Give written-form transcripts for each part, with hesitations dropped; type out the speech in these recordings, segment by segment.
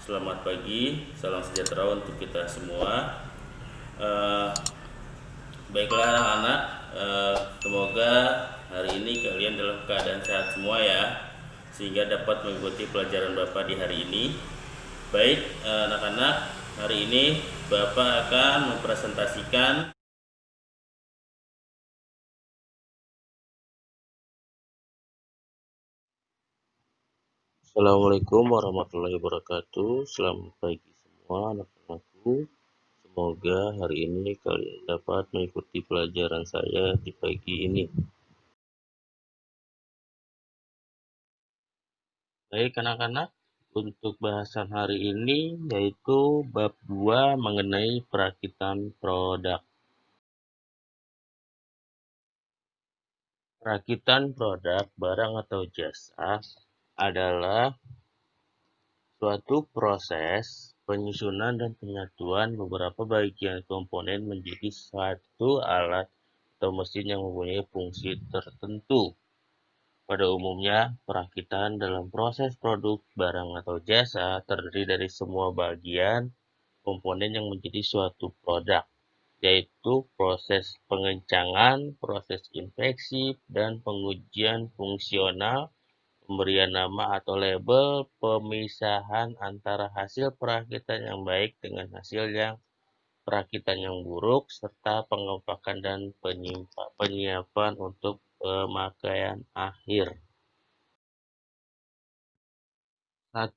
Selamat pagi, salam sejahtera untuk kita semua. Eh, Baiklah anak-anak, semoga hari ini kalian dalam keadaan sehat semua ya, sehingga dapat mengikuti pelajaran Bapak di hari ini. Baik, anak-anak, hari ini Bapak akan mempresentasikan Assalamualaikum warahmatullahi wabarakatuh. Selamat pagi semua anak-anakku. Semoga hari ini kalian dapat mengikuti pelajaran saya di pagi ini. Baik anak-anak, untuk bahasan hari ini yaitu bab 2 mengenai perakitan produk. Perakitan produk barang atau jasa adalah suatu proses penyusunan dan penyatuan beberapa bagian komponen menjadi suatu alat atau mesin yang mempunyai fungsi tertentu. Pada umumnya, perakitan dalam proses produk, barang, atau jasa terdiri dari semua bagian komponen yang menjadi suatu produk, yaitu proses pengencangan, proses inspeksi, dan pengujian fungsional, pemberian nama atau label, pemisahan antara hasil perakitan yang baik dengan hasil yang perakitan yang buruk, serta pengepakan dan penyiapan untuk pemakaian akhir. 1.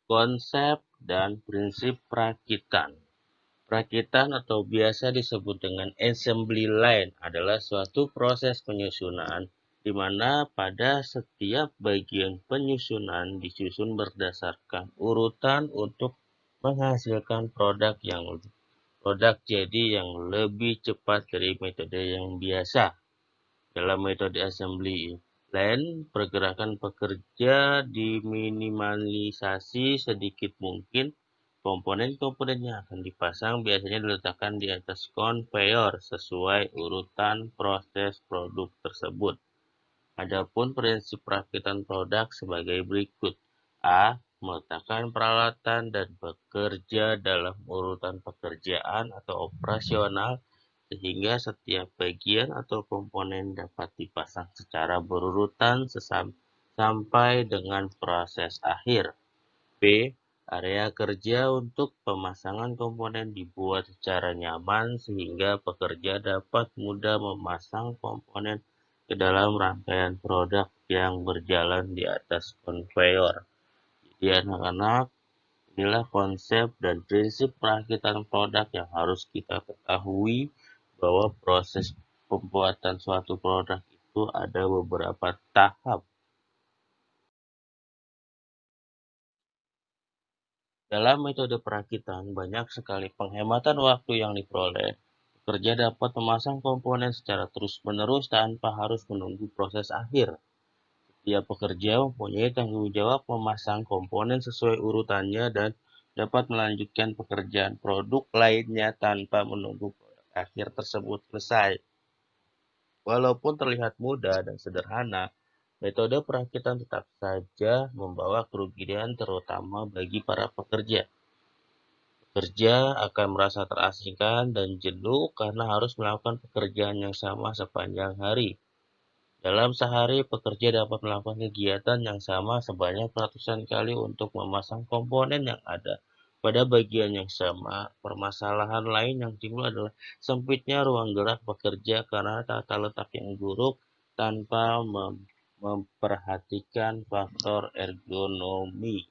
Konsep dan prinsip perakitan. Perakitan atau biasa disebut dengan assembly line adalah suatu proses penyusunan di mana pada setiap bagian penyusunan disusun berdasarkan urutan untuk menghasilkan produk jadi yang lebih cepat dari metode yang biasa. Dalam metode assembly line, pergerakan pekerja diminimalisasi sedikit mungkin. Komponen-komponen yang akan dipasang biasanya diletakkan di atas konveyor sesuai urutan proses produk tersebut. Adapun prinsip perakitan produk sebagai berikut. A. Meletakkan peralatan dan bekerja dalam urutan pekerjaan atau operasional sehingga setiap bagian atau komponen dapat dipasang secara berurutan sampai dengan proses akhir. B. Area kerja untuk pemasangan komponen dibuat secara nyaman sehingga pekerja dapat mudah memasang komponen ke dalam rangkaian produk yang berjalan di atas konveyor. Jadi anak-anak, inilah konsep dan prinsip perakitan produk yang harus kita ketahui, bahwa proses pembuatan suatu produk itu ada beberapa tahap. Dalam metode perakitan, banyak sekali penghematan waktu yang diperoleh. Pekerja dapat memasang komponen secara terus-menerus tanpa harus menunggu proses akhir. Setiap pekerja mempunyai tanggung jawab memasang komponen sesuai urutannya dan dapat melanjutkan pekerjaan produk lainnya tanpa menunggu produk akhir tersebut selesai. Walaupun terlihat mudah dan sederhana, metode perakitan tetap saja membawa kerugian terutama bagi para pekerja. Pekerja akan merasa terasingkan dan jenuh karena harus melakukan pekerjaan yang sama sepanjang hari. Dalam sehari, pekerja dapat melakukan kegiatan yang sama sebanyak ratusan kali untuk memasang komponen yang ada pada bagian yang sama. Permasalahan lain yang timbul adalah sempitnya ruang gerak pekerja karena tata letak yang buruk tanpa memperhatikan faktor ergonomi.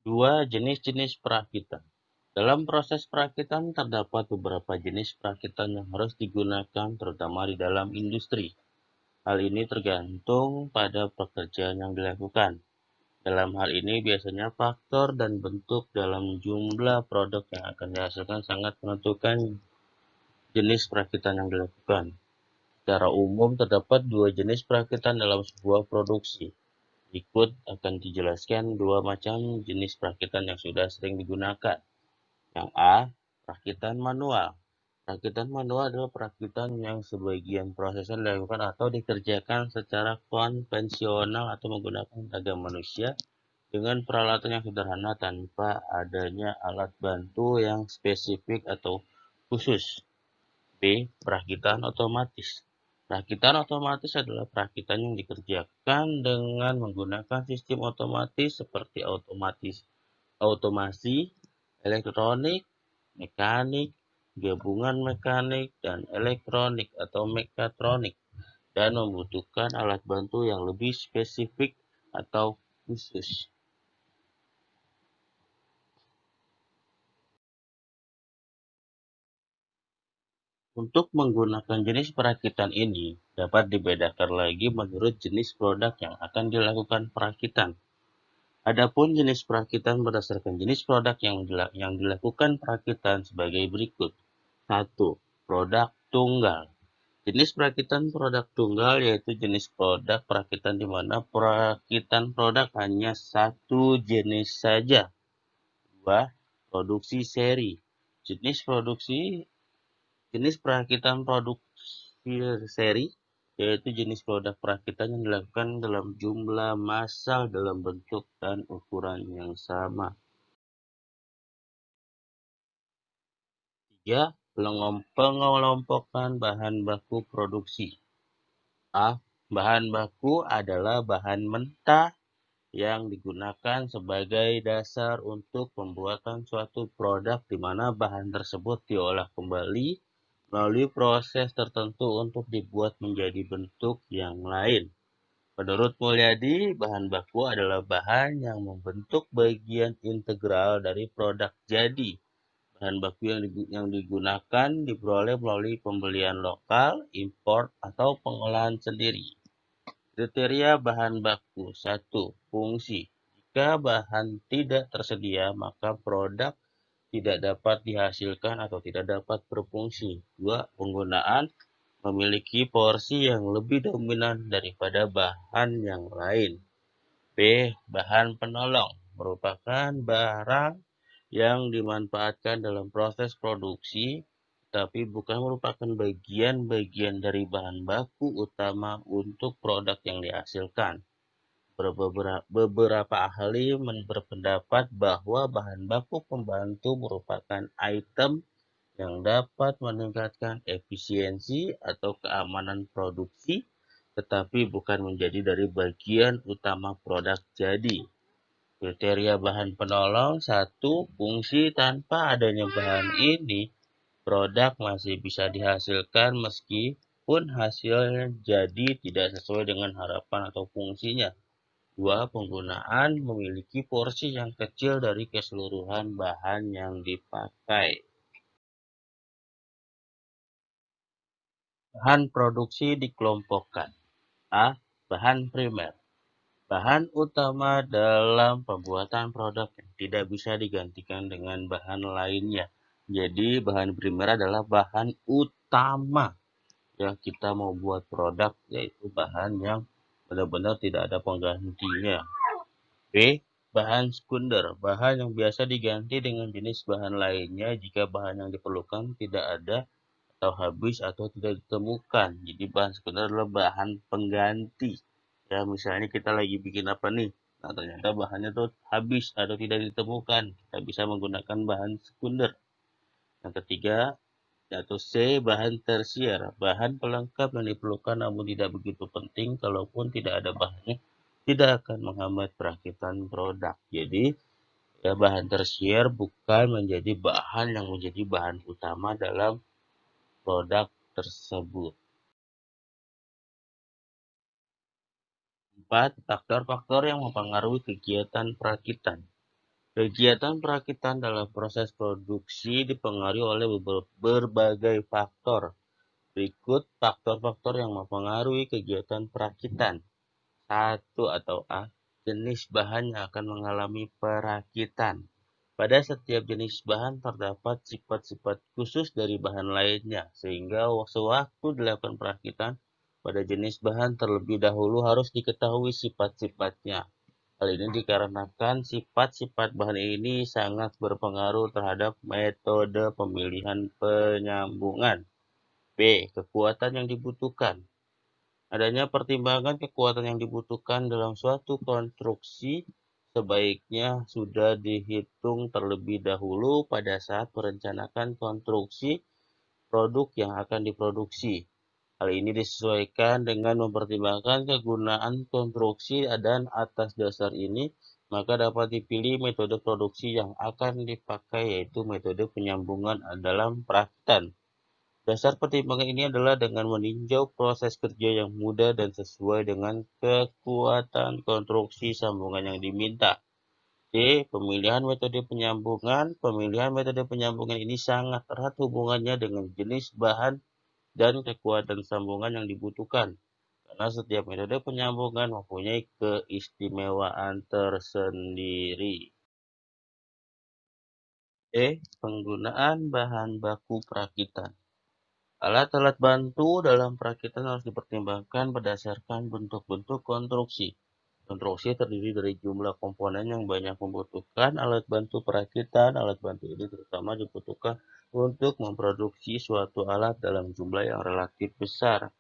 2. Jenis-jenis perakitan. Dalam proses perakitan terdapat beberapa jenis perakitan yang harus digunakan terutama di dalam industri. Hal ini tergantung pada pekerjaan yang dilakukan. Dalam hal ini biasanya faktor dan bentuk dalam jumlah produk yang akan dihasilkan sangat menentukan jenis perakitan yang dilakukan. Secara umum terdapat 2 jenis perakitan dalam sebuah produksi. Berikut akan dijelaskan 2 macam jenis perakitan yang sudah sering digunakan. Yang A. Perakitan manual. Perakitan manual adalah perakitan yang sebagian prosesnya dilakukan atau dikerjakan secara konvensional atau menggunakan tenaga manusia dengan peralatan yang sederhana tanpa adanya alat bantu yang spesifik atau khusus. B. Perakitan otomatis. Perakitan otomatis adalah perakitan yang dikerjakan dengan menggunakan sistem otomatis seperti otomasi, elektronik, mekanik, gabungan mekanik, dan elektronik atau mekatronik, dan membutuhkan alat bantu yang lebih spesifik atau khusus. Untuk menggunakan jenis perakitan ini dapat dibedakan lagi menurut jenis produk yang akan dilakukan perakitan. Adapun jenis perakitan berdasarkan jenis produk yang dilakukan perakitan sebagai berikut. 1. Produk tunggal. Jenis perakitan produk tunggal yaitu jenis produk perakitan di mana perakitan produk hanya satu jenis saja. 2. Produksi seri. Jenis perakitan produksi seri yaitu jenis produk perakitan yang dilakukan dalam jumlah massal dalam bentuk dan ukuran yang sama. 3. Pengelompokan bahan baku produksi. A. Bahan baku adalah bahan mentah yang digunakan sebagai dasar untuk pembuatan suatu produk di mana bahan tersebut diolah kembali melalui proses tertentu untuk dibuat menjadi bentuk yang lain. Menurut Mulyadi, bahan baku adalah bahan yang membentuk bagian integral dari produk jadi. Bahan baku yang digunakan diperoleh melalui pembelian lokal, impor, atau pengolahan sendiri. Kriteria bahan baku. 1. Fungsi. Jika bahan tidak tersedia, maka produk tidak dapat dihasilkan atau tidak dapat berfungsi. 2. Penggunaan. Memiliki porsi yang lebih dominan daripada bahan yang lain. B. Bahan penolong. Merupakan barang yang dimanfaatkan dalam proses produksi, tapi bukan merupakan bagian-bagian dari bahan baku utama untuk produk yang dihasilkan. Beberapa ahli berpendapat bahwa bahan baku pembantu merupakan item yang dapat meningkatkan efisiensi atau keamanan produksi, tetapi bukan menjadi dari bagian utama produk jadi. Kriteria bahan penolong. 1. Fungsi. Tanpa adanya bahan ini, produk masih bisa dihasilkan meskipun hasilnya jadi tidak sesuai dengan harapan atau fungsinya. 2. Penggunaan. Memiliki porsi yang kecil dari keseluruhan bahan yang dipakai. Bahan produksi dikelompokkan. A. Bahan primer. Bahan utama dalam pembuatan produk yang tidak bisa digantikan dengan bahan lainnya. Jadi bahan primer adalah bahan utama yang kita mau buat produk, yaitu bahan yang benar-benar tidak ada penggantinya. B. Bahan sekunder. Bahan yang biasa diganti dengan jenis bahan lainnya jika bahan yang diperlukan tidak ada atau habis atau tidak ditemukan. Jadi bahan sekunder adalah bahan pengganti. Ya, misalnya kita lagi bikin apa nih? Nah, ternyata bahannya tuh habis atau tidak ditemukan. Kita bisa menggunakan bahan sekunder. Yang ketiga, yaitu C. Bahan tersier. Bahan pelengkap yang diperlukan namun tidak begitu penting. Kalaupun tidak ada bahannya, tidak akan menghambat perakitan produk. Jadi, ya, bahan tersier bukan menjadi bahan yang menjadi bahan utama dalam produk tersebut. 4. Faktor-faktor yang mempengaruhi kegiatan perakitan. Kegiatan perakitan dalam proses produksi dipengaruhi oleh berbagai faktor. Berikut faktor-faktor yang mempengaruhi kegiatan perakitan. 1 atau A. Jenis bahan yang akan mengalami perakitan. Pada setiap jenis bahan terdapat sifat-sifat khusus dari bahan lainnya, sehingga sewaktu dilakukan perakitan pada jenis bahan terlebih dahulu harus diketahui sifat-sifatnya. Hal ini dikarenakan sifat-sifat bahan ini sangat berpengaruh terhadap metode pemilihan penyambungan. B. Kekuatan yang dibutuhkan. Adanya pertimbangan kekuatan yang dibutuhkan dalam suatu konstruksi sebaiknya sudah dihitung terlebih dahulu pada saat merencanakan konstruksi produk yang akan diproduksi. Hal ini disesuaikan dengan mempertimbangkan kegunaan konstruksi dan atas dasar ini, maka dapat dipilih metode produksi yang akan dipakai yaitu metode penyambungan dalam perakitan. Dasar pertimbangan ini adalah dengan meninjau proses kerja yang mudah dan sesuai dengan kekuatan konstruksi sambungan yang diminta. C. Pemilihan metode penyambungan. Pemilihan metode penyambungan ini sangat erat hubungannya dengan jenis bahan dan kekuatan sambungan yang dibutuhkan, karena setiap metode penyambungan mempunyai keistimewaan tersendiri. E. Penggunaan bahan baku perakitan. Alat-alat bantu dalam perakitan harus dipertimbangkan berdasarkan bentuk-bentuk konstruksi. Konstruksi terdiri dari jumlah komponen yang banyak membutuhkan alat bantu perakitan. Alat bantu ini terutama dibutuhkan untuk memproduksi suatu alat dalam jumlah yang relatif besar.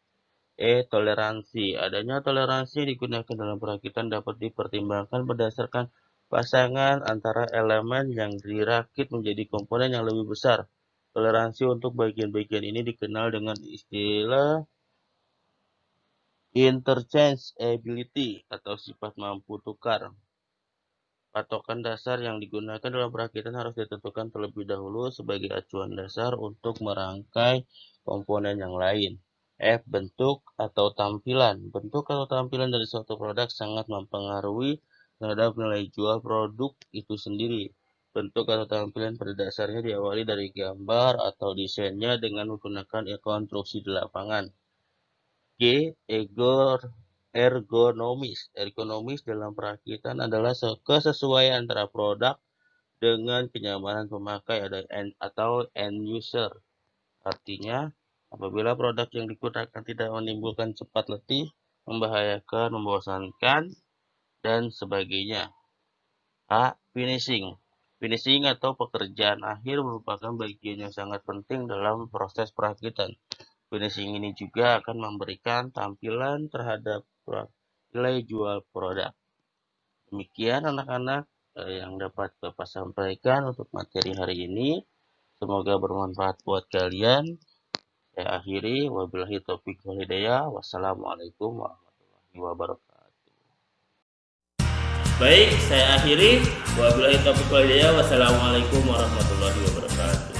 E. Toleransi. Adanya toleransi yang digunakan dalam perakitan dapat dipertimbangkan berdasarkan pasangan antara elemen yang dirakit menjadi komponen yang lebih besar. Toleransi untuk bagian-bagian ini dikenal dengan istilah interchangeability atau sifat mampu tukar. Patokan dasar yang digunakan dalam perakitan harus ditentukan terlebih dahulu sebagai acuan dasar untuk merangkai komponen yang lain. F. Bentuk atau tampilan. Bentuk atau tampilan dari suatu produk sangat mempengaruhi terhadap nilai jual produk itu sendiri. Bentuk atau tampilan pada dasarnya diawali dari gambar atau desainnya dengan menggunakan konstruksi di lapangan. G. Ergonomis. Ergonomis dalam perakitan adalah kesesuaian antara produk dengan kenyamanan pemakai atau end user. Artinya, apabila produk yang digunakan tidak menimbulkan cepat letih, membahayakan, membosankan, dan sebagainya. A. Finishing. Finishing atau pekerjaan akhir merupakan bagian yang sangat penting dalam proses perakitan. Finishing ini juga akan memberikan tampilan terhadap nilai jual produk. Demikian anak-anak yang dapat Bapak sampaikan untuk materi hari ini. Semoga bermanfaat buat kalian. Saya akhiri. Wabillahi taufiq wal hidayah. Wassalamualaikum warahmatullahi wabarakatuh. Baik, saya akhiri. Wabillahi taufiq wal hidayah. Wassalamualaikum warahmatullahi wabarakatuh.